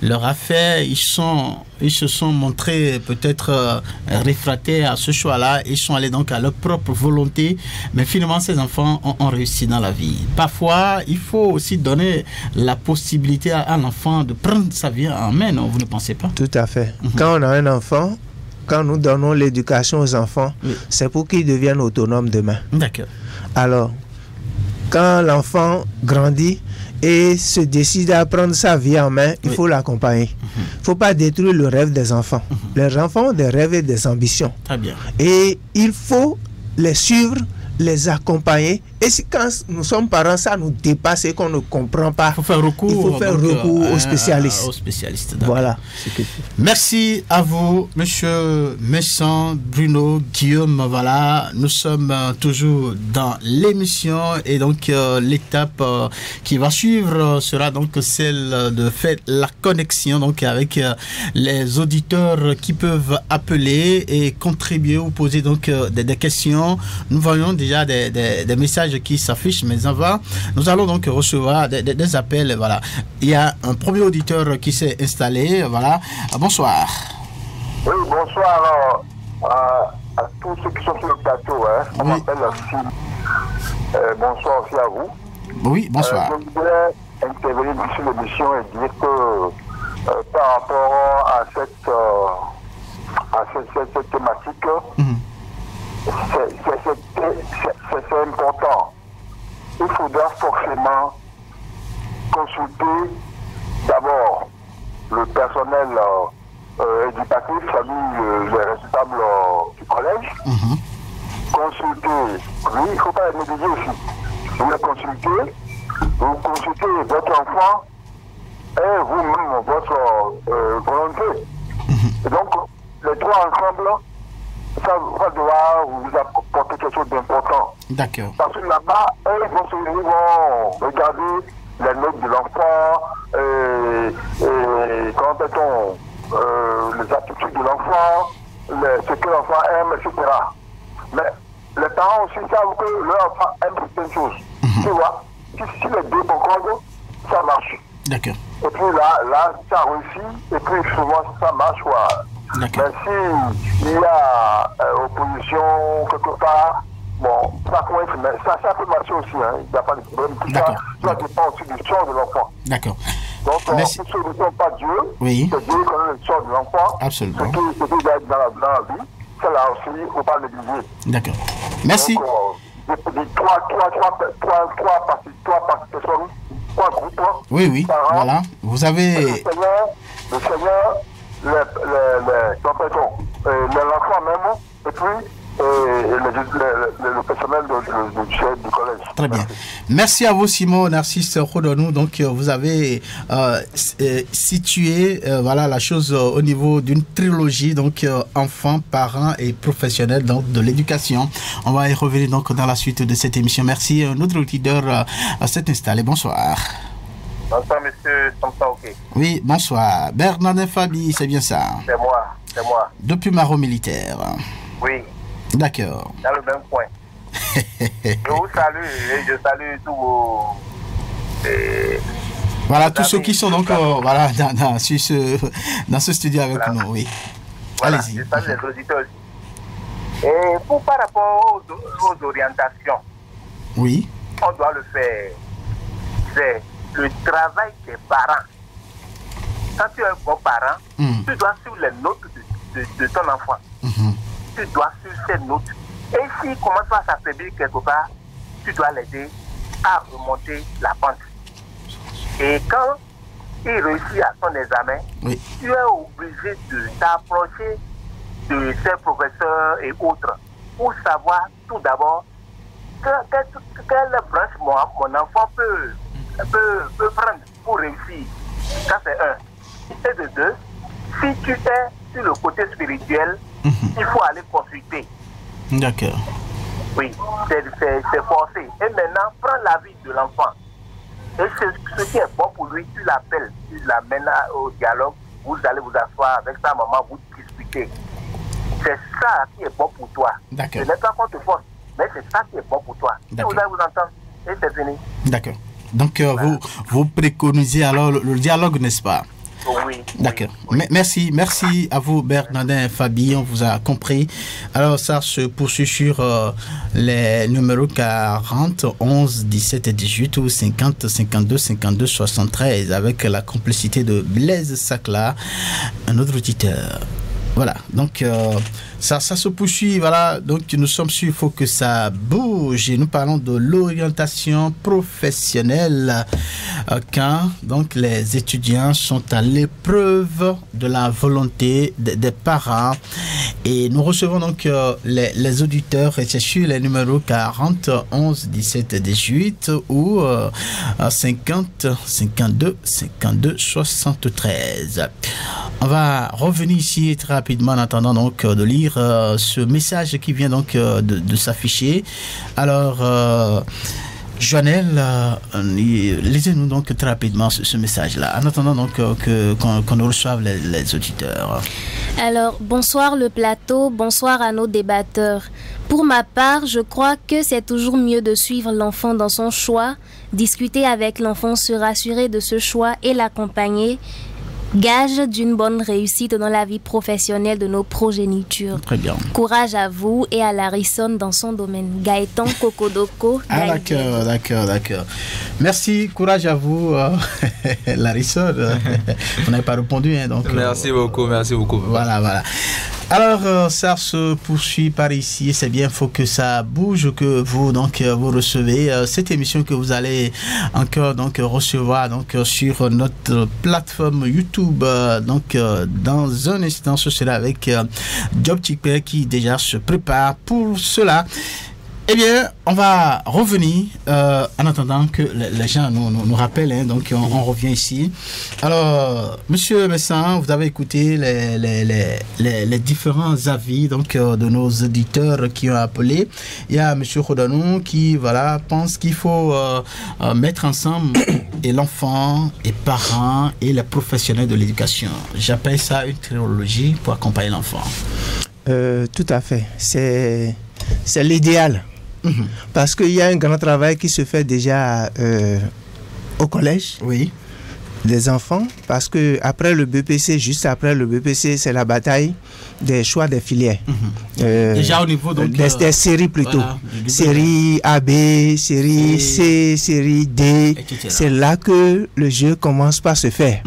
leur a fait. Ils se sont montrés peut-être réfractaires à ce choix-là. Ils sont allés donc à leur propre volonté. Mais finalement, ces enfants ont réussi dans la vie. Parfois, il faut aussi donner la possibilité à un enfant de prendre sa vie en main. Non, vous ne pensez pas? Tout à fait. Quand on a un enfant, quand nous donnons l'éducation aux enfants, c'est pour qu'ils deviennent autonomes demain. D'accord. Alors, quand l'enfant grandit et se décide à prendre sa vie en main, il faut l'accompagner. Il ne faut pas détruire le rêve des enfants. Les enfants ont des rêves et des ambitions. Très bien. Et il faut les suivre, les accompagner. Et si quand nous sommes parents, ça nous dépasse et qu'on ne comprend pas, il faut faire recours aux spécialistes. Voilà. Merci à vous, monsieur Messon, Bruno, Guillaume. Voilà, nous sommes toujours dans l'émission et donc l'étape qui va suivre sera donc celle de faire la connexion donc avec les auditeurs qui peuvent appeler et contribuer ou poser donc des questions. Nous voyons déjà des messages qui s'affichent, mais avant, nous allons donc recevoir des appels. Voilà. Il y a un premier auditeur qui s'est installé. Voilà. Bonsoir. Oui, bonsoir à tous ceux qui sont sur le plateau. On m'appelle Phil. Bonsoir aussi à vous. Oui, bonsoir. Je voudrais intervenir sur l'émission et dire que par rapport à cette thématique, c'est important. Il faudra forcément consulter d'abord le personnel éducatif, les responsables du collège. Consulter, oui, il ne faut pas les négliger aussi. Vous consultez votre enfant et vous-même votre volonté. Et donc, les trois ensemble, ça va devoir vous apporter quelque chose d'important. D'accord. Parce que là-bas, ils vont regarder les notes de l'enfant, les aptitudes de l'enfant, ce que l'enfant aime, etc. Mais les parents aussi savent que leur enfant aime certaines choses. Tu vois, si les deux concordent, ça marche. D'accord. Et puis là, ça réussit, et puis souvent ça marche. Mais s'il y a opposition quelque part, bon, ça coince, mais ça peut marcher aussi, il n'y a pas de problème. Tout ça dépend aussi du sort de l'enfant. D'accord. Donc, on ne solutionne pas Dieu, c'est Dieu qui connaît le sort de l'enfant. Absolument. Ce qui doit être dans la vie, ça là aussi, il ne faut pas le négliger. D'accord. Merci. Donc, trois personnes, trois groupes. Oui, parents, voilà. Vous avez... Le Seigneur, l'enfant même, et puis le personnel du collège. Très bien. Merci à vous, Simon Narcisse Rodonou. Donc, vous avez situé la chose au niveau d'une trilogie, donc enfants, parents et professionnels donc, de l'éducation. On va y revenir donc dans la suite de cette émission. Merci. Notre auditeur s'est installé. Bonsoir. Bonsoir, monsieur Samsaoké. Oui, bonsoir. Bernardin Fabi, c'est bien ça? C'est moi. Depuis Maro Militaire. Oui. D'accord. Dans le même point. Je vous salue et je salue tous vos... Voilà, tous ceux qui sont donc dans ce studio avec nous, oui. Voilà, allez-y. Je salue les auditeurs aussi. Et par rapport aux orientations, oui, on doit le faire. C'est le travail des parents. Quand tu es un bon parent, tu dois suivre les notes de ton enfant. tu dois sur ces notes. Et s'il commence à s'affaiblir quelque part, tu dois l'aider à remonter la pente. Et quand il réussit à son examen, tu es obligé de t'approcher de ses professeurs et autres pour savoir tout d'abord quelle branche mon enfant peut prendre pour réussir. Ça c'est un. Et de deux, si tu es sur le côté spirituel, il faut aller consulter. D'accord. Oui, c'est forcé. Et maintenant, prends l'avis de l'enfant. Et ce qui est bon pour lui, tu l'appelles, tu l'amènes au dialogue, vous allez vous asseoir avec sa maman, vous discutez. C'est ça qui est bon pour toi. D'accord. Ce n'est pas qu'on te force, mais c'est ça qui est bon pour toi. Et vous allez vous entendre. Et c'est fini. D'accord. Donc, vous préconisez alors le dialogue, n'est-ce pas? Oui. D'accord. Oui. Merci à vous, Bernardin Fabi, on vous a compris. Alors, ça se poursuit sur les numéros 40, 11, 17 et 18 ou 50, 52, 52, 73 avec la complicité de Blaise Sacla, un autre auditeur. Voilà, donc ça se poursuit, voilà, donc nous sommes sûrs, il faut que ça bouge et nous parlons de l'orientation professionnelle quand donc les étudiants sont à l'épreuve de la volonté des parents et nous recevons donc les auditeurs et c'est sur les numéros 40, 11, 17, 18 ou 50, 52, 52, 73. On va revenir ici très rapidement en attendant donc de lire ce message qui vient donc de s'afficher. Alors, Joannelle, lisez-nous donc très rapidement ce message-là, en attendant donc qu'on nous reçoive les auditeurs. Alors, bonsoir le plateau, bonsoir à nos débatteurs. Pour ma part, je crois que c'est toujours mieux de suivre l'enfant dans son choix, discuter avec l'enfant, se rassurer de ce choix et l'accompagner. Gage d'une bonne réussite dans la vie professionnelle de nos progénitures. Très bien. Courage à vous et à Larison dans son domaine. Gaëtan Kokodoko. Ah, d'accord. Merci, courage à vous, Larison. Vous n'avez pas répondu, hein, donc. Merci beaucoup. Voilà. Alors, ça se poursuit par ici. C'est bien, il faut que ça bouge, que vous vous recevez cette émission que vous allez encore recevoir sur notre plateforme YouTube. Dans un instant, ce sera avec Job Tikper qui déjà se prépare pour cela. Eh bien, on va revenir en attendant que les gens nous rappellent. Hein, donc, on revient ici. Alors, Monsieur Messin, vous avez écouté les différents avis de nos auditeurs qui ont appelé. Il y a Monsieur Rodanou qui pense qu'il faut mettre ensemble et l'enfant, et parents et les professionnels de l'éducation. J'appelle ça une trilogie pour accompagner l'enfant. Tout à fait. C'est l'idéal. Parce qu'il y a un grand travail qui se fait déjà au collège des enfants, parce que après le BPC, juste après le BPC, c'est la bataille des choix des filières. Déjà au niveau des séries plutôt. Série AB, série C, série D. C'est là que le jeu commence par se faire.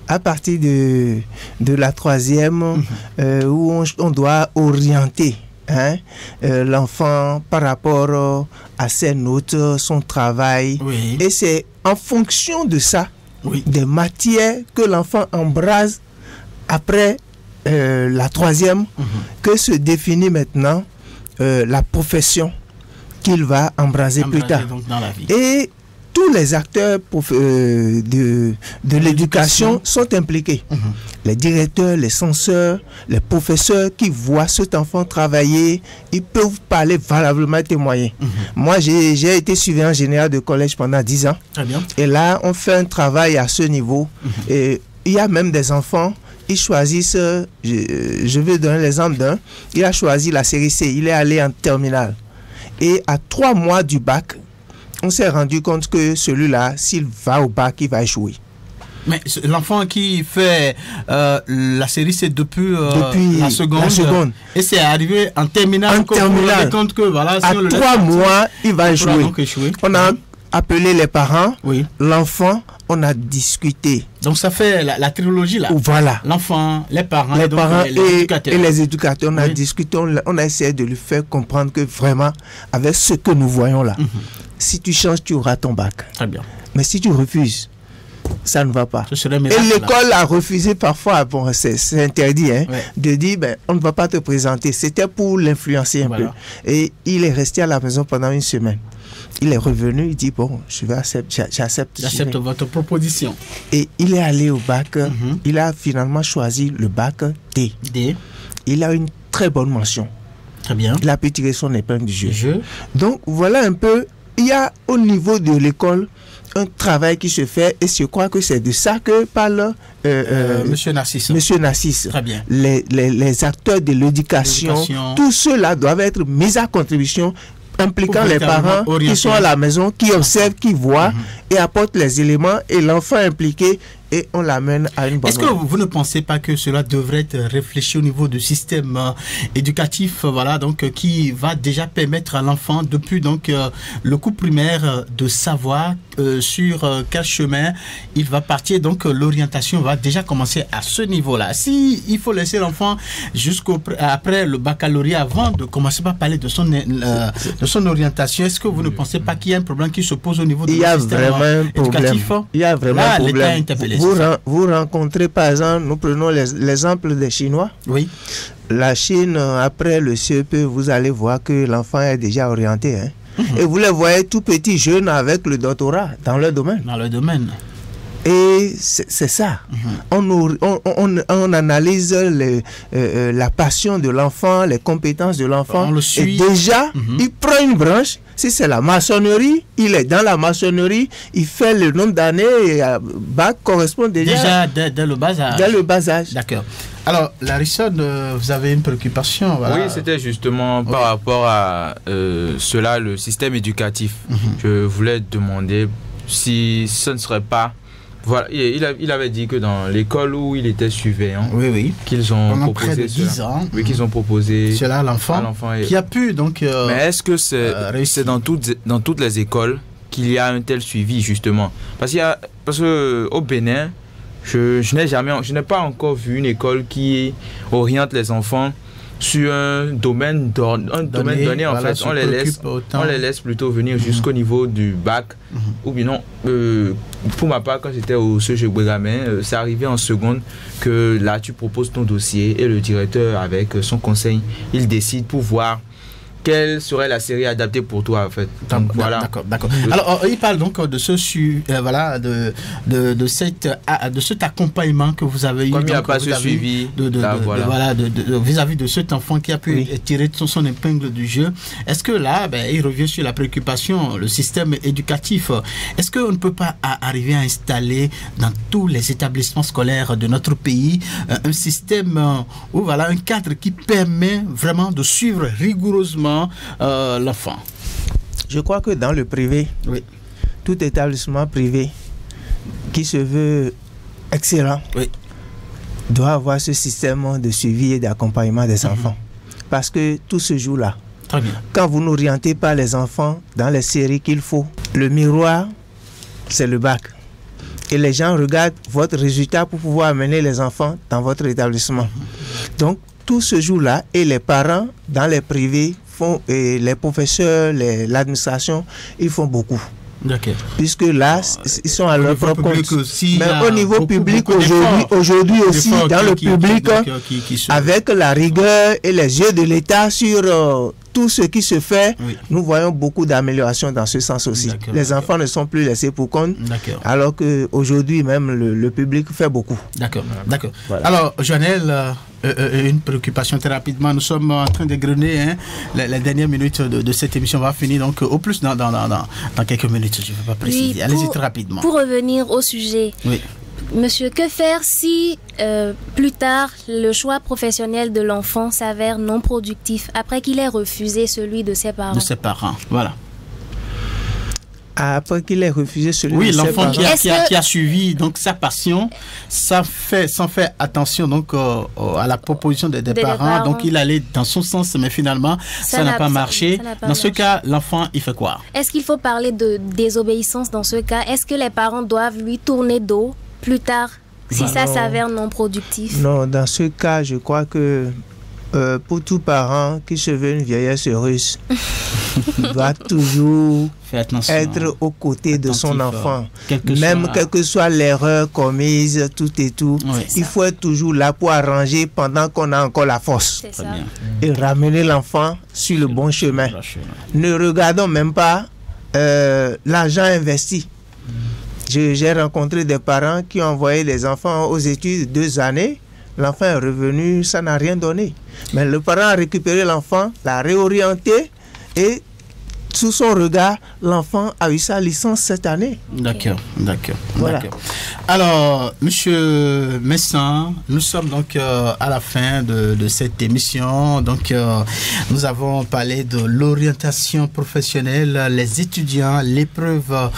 À partir de la troisième, où on doit orienter l'enfant par rapport à ses notes, son travail. Et c'est en fonction de ça, des matières que l'enfant embrase après la troisième, que se définit maintenant la profession qu'il va embraser plus tard. Dans la vie. Et tous les acteurs de l'éducation sont impliqués. Les directeurs, les censeurs, les professeurs qui voient cet enfant travailler, ils peuvent parler valablement, témoigner. Moi, j'ai été surveillant général de collège pendant 10 ans. Très bien. Et là, on fait un travail à ce niveau. Et il y a même des enfants, ils choisissent, je vais donner l'exemple d'un, il a choisi la série C, il est allé en terminale. Et à 3 mois du bac, on s'est rendu compte que celui-là, s'il va au bac, il va échouer. Mais l'enfant qui fait la série, c'est depuis la seconde. Et c'est arrivé en terminale. En terminale. Compte que, voilà, si à 3 mois, il va échouer. On a appelé les parents, l'enfant, on a discuté. Donc ça fait la trilogie là. Voilà. L'enfant, les parents et les éducateurs. On a discuté, on a essayé de lui faire comprendre que vraiment, avec ce que nous voyons là, si tu changes, tu auras ton bac. Très bien. Mais si tu refuses, ça ne va pas. Et l'école a refusé parfois, bon, c'est interdit, de dire, on ne va pas te présenter. C'était pour l'influencer un peu. Et il est resté à la maison pendant une semaine. Il est revenu, il dit, bon, j'accepte votre proposition. Et il est allé au bac, il a finalement choisi le bac D. Il a une très bonne mention. Très bien. Il a pu tirer son épingle du jeu. Donc, voilà un peu, il y a au niveau de l'école un travail qui se fait, et je crois que c'est de ça que parle Monsieur Narcisse. Monsieur Narcisse. Très bien. Les acteurs de l'éducation, tous ceux-là doivent être mis à contribution, impliquant les parents qui sont à la maison, qui observent, qui voient et apportent les éléments, et l'enfant impliqué, et on l'amène à une bonne. Est-ce que vous ne pensez pas que cela devrait être réfléchi au niveau du système éducatif, voilà, donc qui va déjà permettre à l'enfant depuis donc le cours primaire de savoir sur quel chemin il va partir, donc l'orientation va déjà commencer à ce niveau-là. Si il faut laisser l'enfant jusqu'après le baccalauréat avant de commencer par parler de son orientation, est-ce que vous ne pensez pas qu'il y a un problème qui se pose au niveau du système éducatif? Il y a vraiment un problème. Vous rencontrez par exemple, nous prenons l'exemple des Chinois. Oui. La Chine, après le CEP, vous allez voir que l'enfant est déjà orienté. Et vous les voyez tout petits, jeunes, avec le doctorat dans leur domaine. Dans leur domaine. Et c'est ça. On analyse la passion de l'enfant, les compétences de l'enfant. Et déjà, il prend une branche. Si c'est la maçonnerie, il est dans la maçonnerie. Il fait le nombre d'années et bac correspond déjà dès le bas âge. Dès le bas âge. D'accord. Alors, Larissa, vous avez une préoccupation. Voilà. Oui, c'était justement par rapport à cela, le système éducatif. Je voulais demander si ce ne serait pas... Voilà, il avait dit que dans l'école où il était surveillant, qu'ils ont proposé cela. Qu'ils ont proposé cela à l'enfant qui a pu donc. Mais est-ce que c'est dans toutes les écoles qu'il y a un tel suivi justement? Parce que au Bénin, je n'ai pas encore vu une école qui oriente les enfants sur un domaine donné, en fait. On les laisse plutôt venir jusqu'au niveau du bac. Ou bien non, pour ma part, quand j'étais au CEG Bougamin, c'est arrivé en seconde que là tu proposes ton dossier et le directeur avec son conseil, il décide pour voir quelle serait la série adaptée pour toi en fait. Donc, voilà. D'accord. Alors il parle donc de de cet accompagnement que vous avez eu. Comme il n'y a pas ce suivi vis-à-vis de cet enfant qui a pu tirer son épingle du jeu. Est-ce que là, il revient sur la préoccupation, le système éducatif. Est-ce qu'on ne peut pas arriver à installer dans tous les établissements scolaires de notre pays un système ou un cadre qui permet vraiment de suivre rigoureusement l'enfant? Je crois que dans le privé, tout établissement privé qui se veut excellent doit avoir ce système de suivi et d'accompagnement des enfants. Parce que tout se joue là. Très bien. Quand vous n'orientez pas les enfants dans les séries qu'il faut, le miroir, c'est le bac. Et les gens regardent votre résultat pour pouvoir amener les enfants dans votre établissement. Donc, tout se joue là et les parents dans les privés et les professeurs, l'administration, ils font beaucoup. Puisque là, ils sont à leur propre compte. Mais au niveau public, aujourd'hui aussi, dans le public, avec la rigueur et les yeux de l'État sur tout ce qui se fait, nous voyons beaucoup d'améliorations dans ce sens aussi. Les enfants ne sont plus laissés pour compte, alors qu'aujourd'hui même, le public fait beaucoup. D'accord. Voilà. Alors, Joannelle, une préoccupation très rapidement. Nous sommes en train d'égrener les dernières minutes de cette émission. On va finir donc au plus dans quelques minutes. Je ne vais pas préciser. Allez-y très rapidement. Pour revenir au sujet. Monsieur, que faire si plus tard le choix professionnel de l'enfant s'avère non productif après qu'il ait refusé celui de ses parents? Voilà. Après qu'il ait refusé celui oui, de ses parents. Oui, l'enfant qui a suivi donc sa passion, sans faire attention donc à la proposition des parents. Donc il allait dans son sens, mais finalement ça n'a pas marché. Dans ce cas, l'enfant il fait quoi? Est-ce qu'il faut parler de désobéissance dans ce cas? Est-ce que les parents doivent lui tourner dos plus tard si ça s'avère non productif? Non, dans ce cas, je crois que pour tout parent qui se veut une vieillesse heureuse, doit toujours être aux côtés de son enfant. Même quelle que soit l'erreur commise, tout et tout, il faut être toujours là pour arranger pendant qu'on a encore la force. Et ramener l'enfant sur le bon chemin. Ne regardons même pas l'argent investi. J'ai rencontré des parents qui ont envoyé les enfants aux études 2 années. L'enfant est revenu, ça n'a rien donné. Mais le parent a récupéré l'enfant, l'a réorienté et sous son regard, l'enfant a eu sa licence cette année. D'accord. Voilà. Alors, Monsieur Messin, nous sommes donc à la fin de cette émission. Donc, nous avons parlé de l'orientation professionnelle, les étudiants, l'épreuve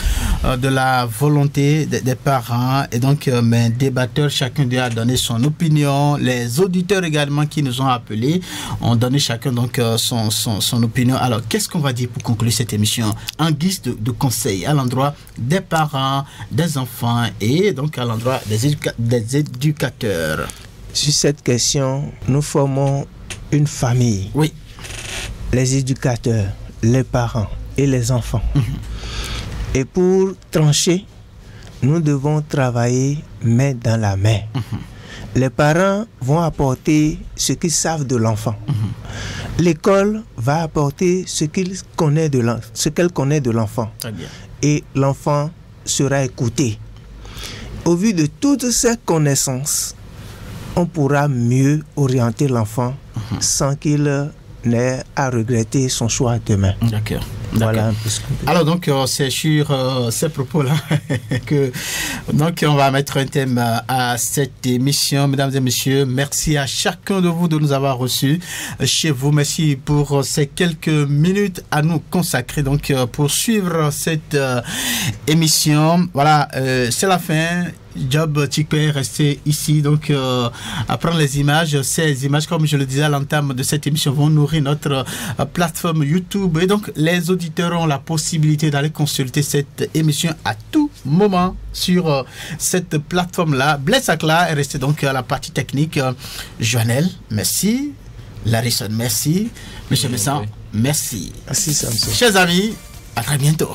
de la volonté des parents. Et donc, mes débatteurs, chacun doit donner son opinion. Les auditeurs également qui nous ont appelés ont donné chacun donc son opinion. Alors, qu'est-ce qu'on va dire pour conclure cette émission en guise de conseil à l'endroit des parents, des enfants et donc à l'endroit des éducateurs? Sur cette question, nous formons une famille. Oui. Les éducateurs, les parents et les enfants. Et pour trancher, nous devons travailler main dans la main. Les parents vont apporter ce qu'ils savent de l'enfant. L'école va apporter ce qu'elle connaît de l'enfant. Et l'enfant sera écouté. Au vu de toutes ces connaissances, on pourra mieux orienter l'enfant sans qu'il n'ait à regretter son choix demain. D'accord. Voilà. Alors donc c'est sur ces propos-là que donc on va mettre un thème à cette émission. Mesdames et messieurs, merci à chacun de vous de nous avoir reçus chez vous. Merci pour ces quelques minutes à nous consacrer donc pour suivre cette émission. Voilà, c'est la fin. Job Chikwe est resté ici donc à prendre les images. Ces images, comme je le disais à l'entame de cette émission, vont nourrir notre plateforme YouTube et donc les auditeurs ont la possibilité d'aller consulter cette émission à tout moment sur cette plateforme-là. Blaise Akla est resté donc à la partie technique. Joannel, merci. Larissa, merci. Monsieur Messan, merci. Merci Samson. Chers amis, à très bientôt.